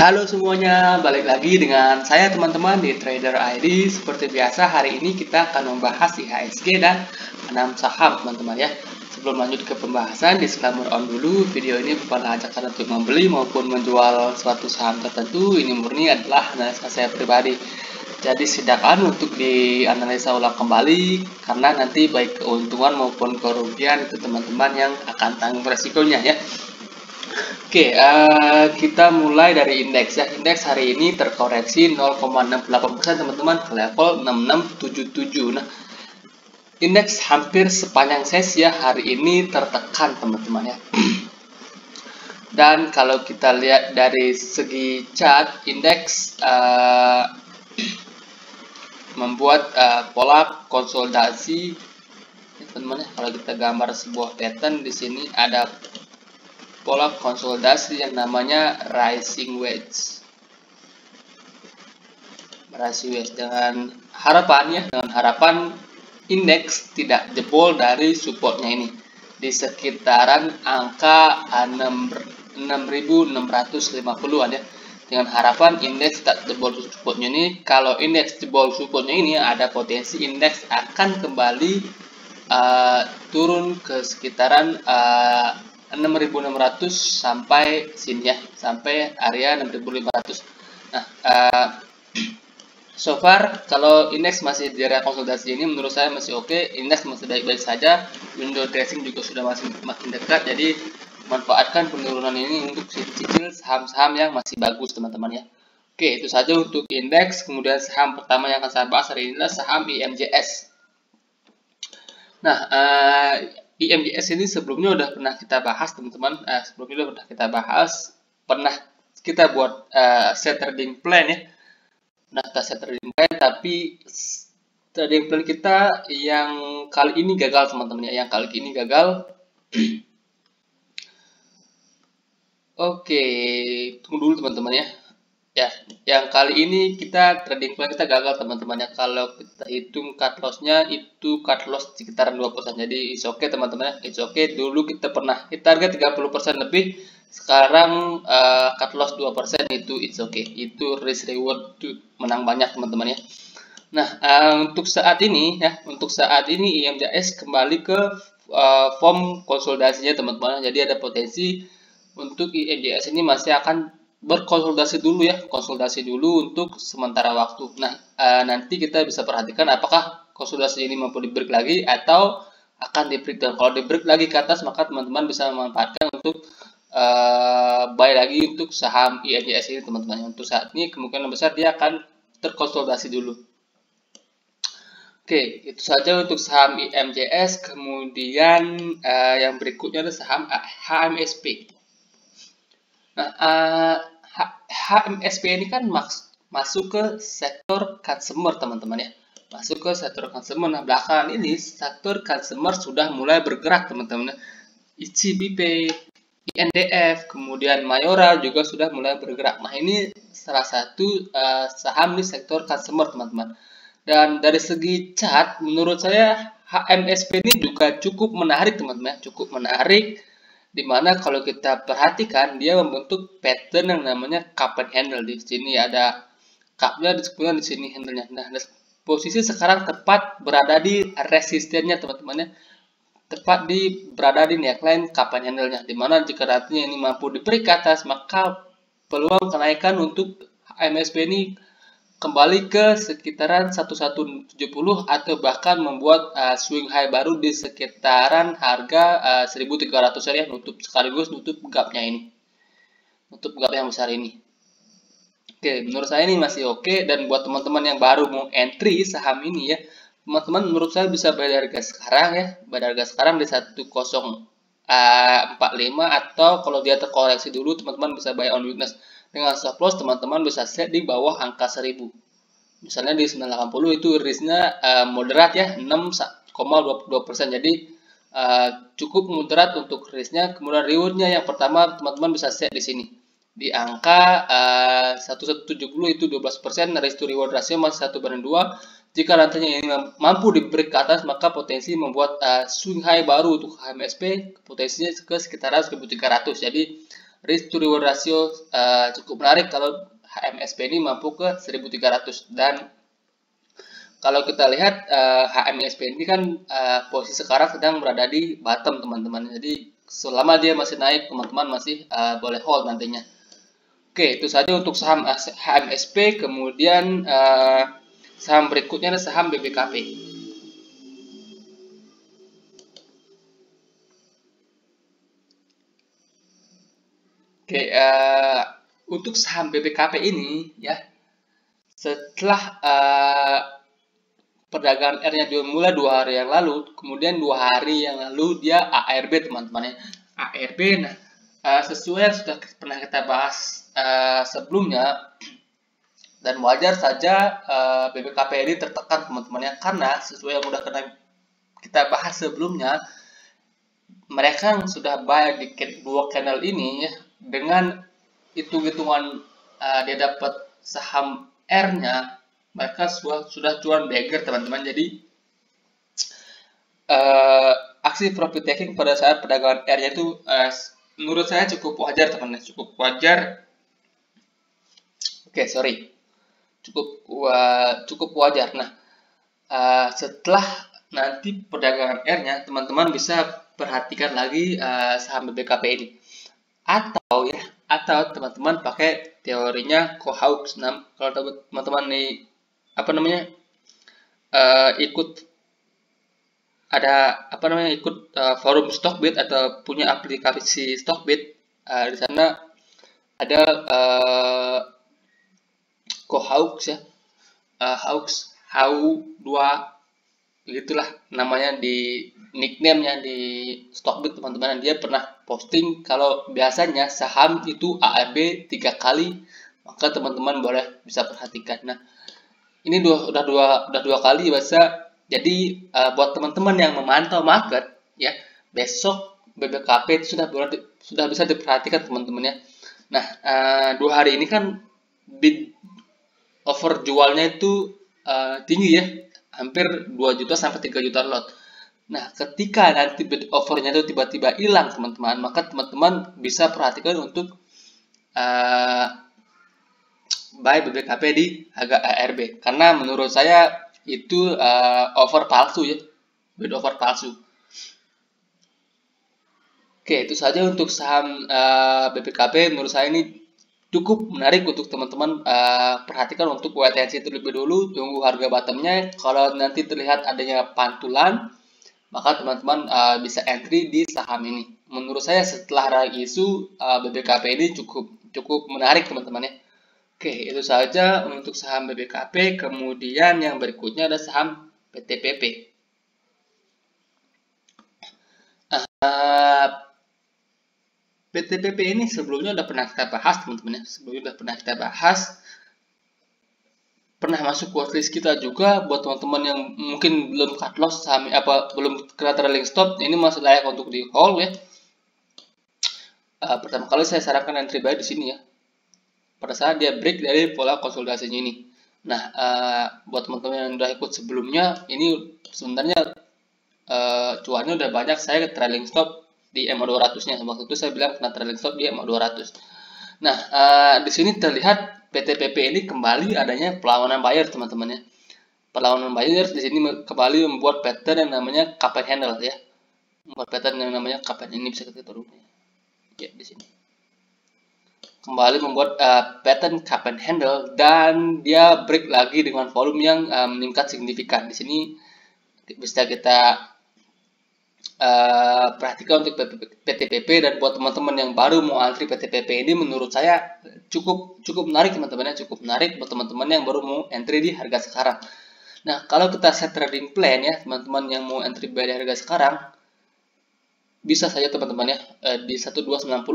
Halo semuanya, balik lagi dengan saya teman-teman di Trader ID. Seperti biasa hari ini kita akan membahas IHSG dan 6 saham teman-teman ya. Sebelum lanjut ke pembahasan, disclaimer on dulu. Video ini bukan ajakan untuk membeli maupun menjual suatu saham tertentu. Ini murni adalah analisa saya pribadi. Jadi silakan untuk dianalisa ulang kembali karena nanti baik keuntungan maupun kerugian itu teman-teman yang akan tanggung resikonya ya. Oke, kita mulai dari indeks ya. Indeks hari ini terkoreksi 0,68% teman-teman ke level 6677. Nah, indeks hampir sepanjang sesi ya hari ini tertekan teman-teman ya. Dan kalau kita lihat dari segi chart, indeks membuat pola konsolidasi ya, teman-teman ya. Kalau kita gambar sebuah pattern di sini ada pola konsolidasi yang namanya rising wedge dengan harapan indeks tidak jebol dari supportnya ini di sekitaran angka 6.650-an ya. Dengan harapan indeks tak jebol supportnya ini. Kalau indeks jebol supportnya ini, ada potensi indeks akan kembali turun ke sekitaran 6.600 sampai sini ya, sampai area 6.500. Nah, so far kalau indeks masih di area konsolidasi ini menurut saya masih oke. Indeks masih baik-baik saja, window dressing juga sudah masih makin dekat, jadi manfaatkan penurunan ini untuk cicil saham-saham yang masih bagus teman-teman ya. Oke, itu saja untuk indeks. Kemudian saham pertama yang akan saya bahas hari ini adalah saham IMJS. Nah, IMJS ini sebelumnya udah pernah kita bahas teman-teman. Sebelumnya udah pernah kita bahas, pernah kita buat set trading plan ya. Nah, kita set trading plan, tapi trading plan kita yang kali ini gagal teman-teman ya. Yang kali ini gagal. Oke, tunggu dulu teman-teman ya. Ya, yang kali ini kita trading plan kita gagal teman-teman ya. Kalau kita hitung cut loss-nya itu cut loss sekitaran 2%. Jadi it's okay teman-teman ya. It's okay. Dulu kita pernah hit target 30% lebih. Sekarang cut loss 2% itu it's okay. Itu risk reward tuh menang banyak teman-teman ya. Nah, untuk saat ini IMJS kembali ke form konsolidasinya teman-teman. Jadi ada potensi untuk IMJS ini masih akan berkonsolidasi dulu ya, konsolidasi dulu untuk sementara waktu. Nah, nanti kita bisa perhatikan apakah konsolidasi ini mampu di break lagi atau akan di break down. Kalau di break lagi ke atas, maka teman-teman bisa memanfaatkan untuk buy lagi untuk saham IMJS ini teman-teman. Untuk saat ini kemungkinan besar dia akan terkonsolidasi dulu. Oke, itu saja untuk saham IMJS. Kemudian yang berikutnya adalah saham HMSP. Nah, HMSP ini kan masuk ke sektor consumer teman-teman ya. Masuk ke sektor consumer. Nah, belakangan ini sektor consumer sudah mulai bergerak teman-teman. ICBP, INDF, kemudian Mayora juga sudah mulai bergerak. Nah, ini salah satu saham di sektor consumer teman-teman. Dan dari segi chart, menurut saya HMSP ini juga cukup menarik teman-teman, cukup menarik. Dimana kalau kita perhatikan dia membentuk pattern yang namanya cup and handle. Di sini ada cupnya, di sini handle-nya. Nah, posisi sekarang tepat berada di resistennya teman-teman ya. Tepat berada di neckline cup and handle-nya. Dimana jika nantinya ini mampu di-break ke atas, maka peluang kenaikan untuk HMSP ini kembali ke sekitaran 1170 atau bahkan membuat swing high baru di sekitaran harga 1300 ya, sekaligus nutup gapnya ini, nutup gap yang besar ini. Oke, menurut saya ini masih oke. Dan buat teman-teman yang baru mau entry saham ini ya, teman-teman menurut saya bisa bayar harga sekarang ya, bayar harga sekarang di 1045, atau kalau dia terkoreksi dulu teman-teman bisa buy on weakness. Dengan stop loss teman-teman bisa set di bawah angka 1000. Misalnya di 980 itu risknya moderat ya, 6,22%. Jadi cukup moderat untuk risknya. Kemudian rewardnya yang pertama teman-teman bisa set di sini. Di angka 1170 itu 12%, risk to reward ratio masih 1/2. Jika rantainya ini mampu di break ke atas, maka potensi membuat swing high baru untuk HMSP, potensinya ke sekitaran 1300. Jadi risk to reward ratio cukup menarik kalau HMSP ini mampu ke 1300. Dan kalau kita lihat HMSP ini kan posisi sekarang sedang berada di bottom teman-teman. Jadi selama dia masih naik, teman-teman masih boleh hold nantinya. Oke, itu saja untuk saham HMSP. Kemudian saham berikutnya adalah saham BBKP. Oke, untuk saham BBKP ini ya, setelah perdagangan R-nya dimulai 2 hari yang lalu, kemudian 2 hari yang lalu dia ARB teman-teman ya. ARB, nah sesuai yang sudah pernah kita bahas sebelumnya, dan wajar saja BBKP ini tertekan teman-teman ya, karena sesuai yang sudah kita bahas sebelumnya, mereka yang sudah buy di dua channel ini ya, dengan hitung-hitungan dia dapat saham R-nya, mereka sudah cuan beggar teman-teman. Jadi aksi profit taking pada saat perdagangan R-nya itu menurut saya cukup wajar teman-teman, cukup wajar. Oke, sorry. Cukup wajar. Nah, setelah nanti perdagangan R-nya, teman-teman bisa perhatikan lagi saham BBKP ini. Atau teman-teman pakai teorinya Cohawks. Kalau teman-teman nih ikut forum Stockbit atau punya aplikasi Stockbit, di sana ada Cohawks ya, Hawks, How2 gitulah namanya di nickname-nya di Stockbit teman-teman. Dia pernah posting kalau biasanya saham itu ARB 3 kali, maka teman-teman bisa perhatikan. Nah, ini udah dua kali biasa. Jadi buat teman-teman yang memantau market ya, besok BBKP itu sudah bisa diperhatikan teman-teman ya. Nah, 2 hari ini kan bid offer jualnya itu tinggi ya, hampir 2 juta sampai 3 juta lot. Nah, ketika nanti bid offernya itu tiba-tiba hilang teman-teman, maka teman-teman bisa perhatikan untuk buy BBKP di harga ARB, karena menurut saya itu offer palsu ya, bid offer palsu. Oke, itu saja untuk saham BBKP. Menurut saya ini cukup menarik untuk teman-teman perhatikan untuk wait and see terlebih dulu, tunggu harga bottomnya. Kalau nanti terlihat adanya pantulan, maka teman-teman bisa entry di saham ini. Menurut saya setelah ada isu BBKP ini cukup menarik teman-teman ya. Oke, itu saja untuk saham BBKP. Kemudian yang berikutnya ada saham PTPP. PTPP ini sebelumnya udah pernah kita bahas teman-teman ya. Pernah masuk watchlist kita juga. Buat teman-teman yang mungkin belum cut loss saham belum kena trailing stop, ini masih layak untuk di hold ya. Pertama kali saya sarankan entry buy di sini ya, pada saat dia break dari pola konsolidasinya ini. Nah, buat teman-teman yang udah ikut sebelumnya, ini sebenarnya cuannya udah banyak. Saya trailing stop di MA200-nya. Waktu itu saya bilang kena trailing stop di MA200. Nah, di sini terlihat PTPP ini kembali adanya perlawanan buyer teman-teman ya. Perlawanan buyer di sini kembali membuat pattern yang namanya cup and handle ya. Ini bisa kita turun ya di sini. Kembali membuat pattern cup and handle, dan dia break lagi dengan volume yang meningkat signifikan. Di sini bisa kita perhatikan untuk PTPP. Dan buat teman-teman yang baru mau antri PTPP ini, menurut saya cukup menarik teman-teman ya, cukup menarik buat teman-teman yang baru mau entry di harga sekarang. Nah, kalau kita set trading plan ya, teman-teman yang mau entry buy di harga sekarang, bisa saja teman-teman ya di 1290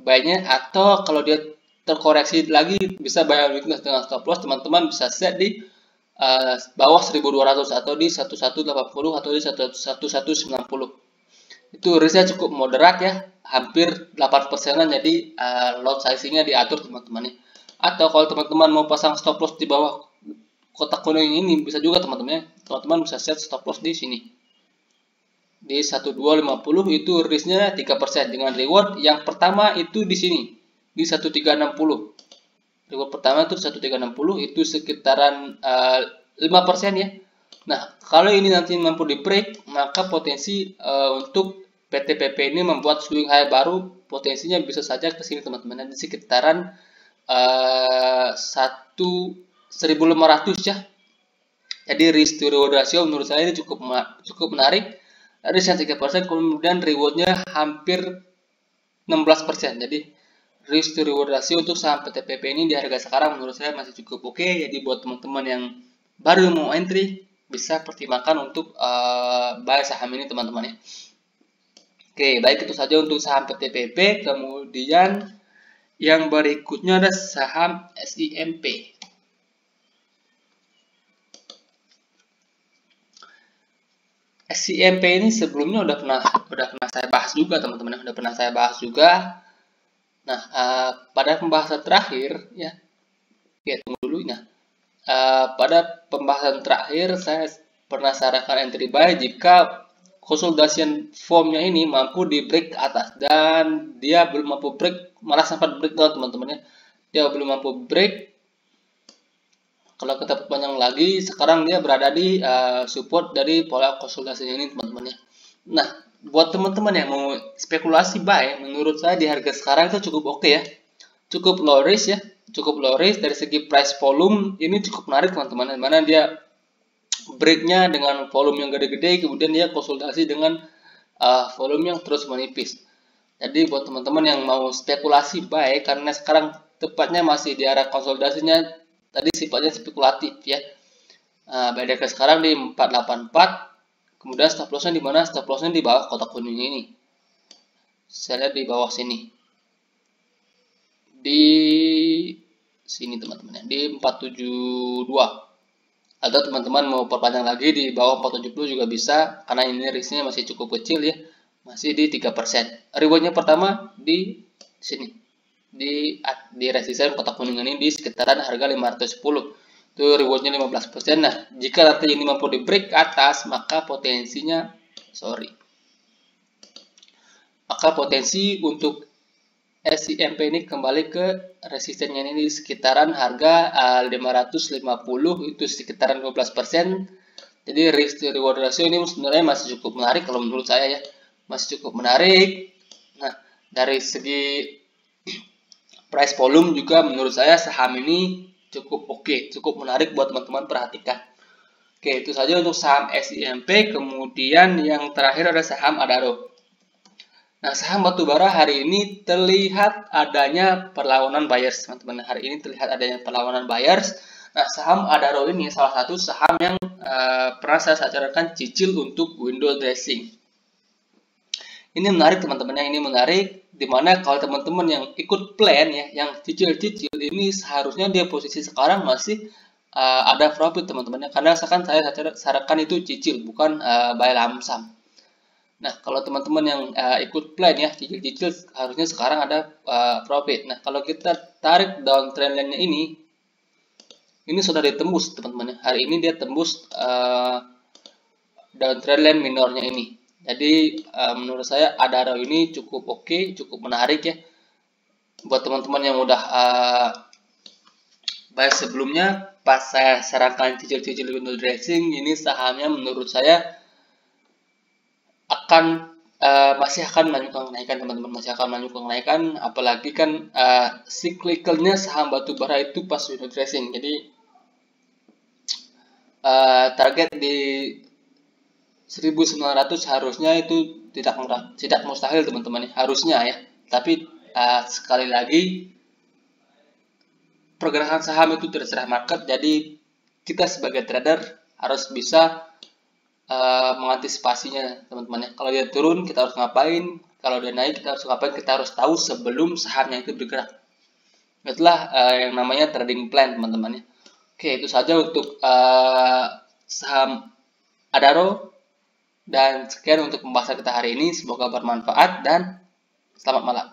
buy-nya, atau kalau dia terkoreksi lagi bisa buy on weakness dengan stop loss. Teman-teman bisa set di bawah 1200 atau di 1180 atau di 1190. Itu risknya cukup moderat ya, hampir 8%-an. Jadi lot sizing-nya diatur teman-teman ya. Atau kalau teman-teman mau pasang stop loss di bawah kotak kuning ini, bisa juga teman-teman ya. Teman-teman bisa set stop loss di sini. Di 1250 itu risknya 3% dengan reward yang pertama itu di sini di 1360. Reward pertama itu 1360 itu sekitaran 5% ya. Nah, kalau ini nanti mampu di break, maka potensi untuk PTPP ini membuat swing high baru, potensinya bisa saja ke sini teman-teman, di sekitaran 1.500 ya. Jadi risk to reward ratio menurut saya ini cukup menarik. Risk yang 3%, kemudian rewardnya hampir 16%. Jadi risk to reward ratio untuk saham PTPP ini di harga sekarang menurut saya masih cukup oke. Jadi buat teman-teman yang baru mau entry bisa pertimbangkan untuk buy saham ini teman-teman ya. Oke, baik itu saja untuk saham PTPP. Kemudian yang berikutnya ada saham SIMP. SIMP ini sebelumnya udah pernah saya bahas juga teman-teman, udah pernah saya bahas juga. Nah, pada pembahasan terakhir ya, tunggu dulu. Nah, pada pembahasan terakhir saya pernah sarankan entry buy jika consolidation formnya ini mampu di break ke atas, dan dia belum mampu break, malah sempat breakdown teman-teman ya. Dia belum mampu break. Kalau kita perpanjang lagi, sekarang dia berada di support dari pola konsolidasinya ini teman-teman ya. Nah, buat teman-teman yang mau spekulasi buy, menurut saya di harga sekarang itu cukup oke ya. Cukup low risk ya, cukup low risk dari segi price volume ini cukup menarik teman-teman. Dimana dia breaknya dengan volume yang gede-gede, kemudian dia konsolidasi dengan volume yang terus menipis. Jadi buat teman-teman yang mau spekulasi buy, karena sekarang tepatnya masih di arah konsolidasinya, tadi sifatnya spekulatif ya. Beda ke sekarang di 484, kemudian stop lossnya di mana? Stop lossnya di bawah kotak kuning ini. Saya lihat di bawah sini. Di sini teman-teman ya, di 472. Atau teman-teman mau perpanjang lagi di bawah 470 juga bisa, karena ini risknya masih cukup kecil ya. Masih di 3%. Rewardnya pertama di sini. Di resisten kotak kuning ini di sekitaran harga 510. Itu rewardnya 15%. Nah, jika nanti ini mampu di break ke atas, maka potensi untuk SIMP ini kembali ke resistennya ini di sekitaran harga 550, itu sekitaran 12%. Jadi risk to reward ratio ini sebenarnya masih cukup menarik kalau menurut saya ya. Masih cukup menarik. Nah, dari segi price volume juga menurut saya saham ini cukup oke, cukup menarik buat teman-teman perhatikan. Oke, itu saja untuk saham SIMP. Kemudian yang terakhir ada saham Adaro. Nah, saham batubara hari ini terlihat adanya perlawanan buyers, teman-teman. Hari ini terlihat adanya perlawanan buyers. Nah, saham Adaro ini salah satu saham yang pernah saya sarankan cicil untuk window dressing. Ini menarik teman-teman ya, ini menarik dimana kalau teman-teman yang ikut plan ya, yang cicil-cicil ini seharusnya dia posisi sekarang masih ada profit teman-teman ya, karena saya sarankan itu cicil bukan buy lump sum. Nah, kalau teman-teman yang ikut plan ya, cicil-cicil harusnya sekarang ada profit. Nah, kalau kita tarik downtrend line-nya ini sudah ditembus teman-teman ya. Hari ini dia tembus downtrend line minornya ini. Jadi menurut saya Adaro ini cukup oke, cukup menarik ya. Buat teman-teman yang udah buy sebelumnya, pas saya sarankan cicil-cicil window dressing, ini sahamnya menurut saya masih akan melanjutkan kenaikan teman-teman, masih akan melanjutkan kenaikan. Apalagi kan cyclicalnya saham batubara itu pas window dressing. Jadi target di 1900 harusnya itu tidak mustahil teman-teman, harusnya ya. Tapi sekali lagi pergerakan saham itu terserah market, jadi kita sebagai trader harus bisa mengantisipasinya teman-teman ya. Kalau dia turun kita harus ngapain, kalau dia naik kita harus ngapain, kita harus tahu sebelum sahamnya itu bergerak. Itulah yang namanya trading plan teman-teman ya. Oke, itu saja untuk saham Adaro. Dan sekian untuk pembahasan kita hari ini. Semoga bermanfaat dan selamat malam.